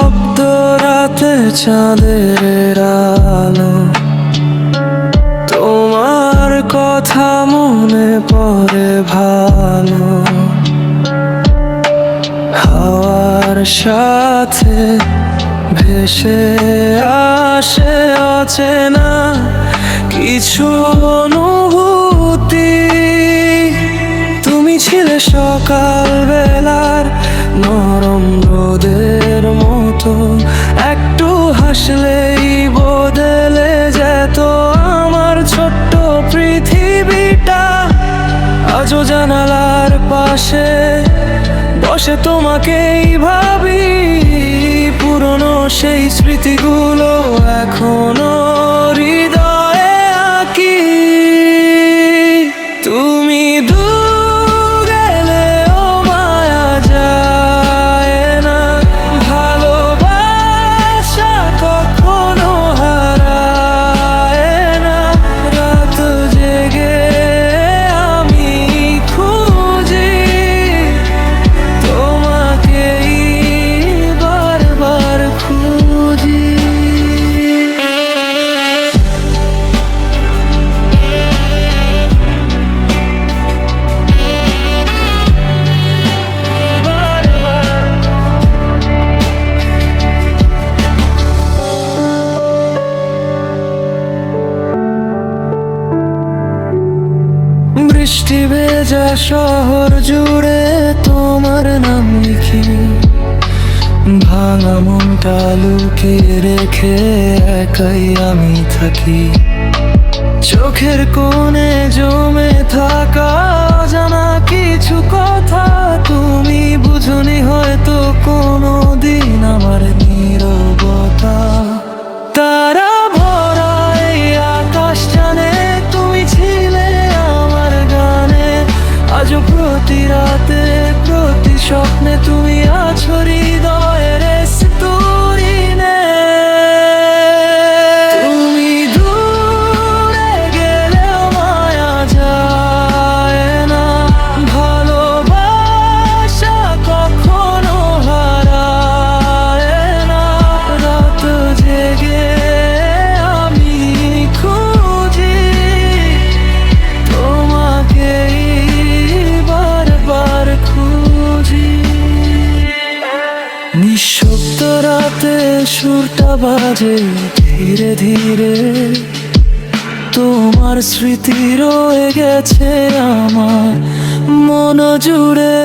নিঃশব্দ রাতে চাঁদের আলো, তোমার কথা মনে পড়ে ভালো। হাওয়ার সাথে ভেসে আসে অচেনা কিছু অনুভূতি। তুমি ছিলে সকাল বেলার নরম রোদের মতো, একটু হাসলেই বদলে যেত আমার ছোট্ট পৃথিবীটা। আজও জানালার পাশে বসে তোমাকেই ভাবি, পুরনো সেই স্মৃতিগুলো এখনো হৃদয়ে আঁকি। তুমি দূর গেলেও মায়া যায় না, ভালোবাসা কখনো হারায় না। রাত জেগে আমি খুঁজি তোমাকেই, বারবার খুঁজি। বৃষ্টি ভেজা শহর জুড়ে তোমার নাম লিখি, ভাঙা মনটা লুকিয়ে রেখে একাই আমি থাকি। চোখের কোণে জমে থাকা অজানা কিছু কথা, তুমি বুঝনি হয়তো কোনো দিন আমার নীরবতা। তারা ভরা এই আকাশ জানে তুমি ছিলে আমার গানে, আজও প্রতি রাতে প্রতি স্বপ্নে তুমি আছো হৃদয়ের স্তূরিণে। তুমি দূরে গেলেও মায়া যায় না, ভালোবাসা কখনো হারায় না। রাত জেগে আমি খুঁজি তোমাকেই, বারবার খুঁজি। নিঃশব্দ রাতে সুরটা বাজে ধীরে ধীরে, তোমার স্মৃতি রয়ে গেছে আমার মন জুড়ে।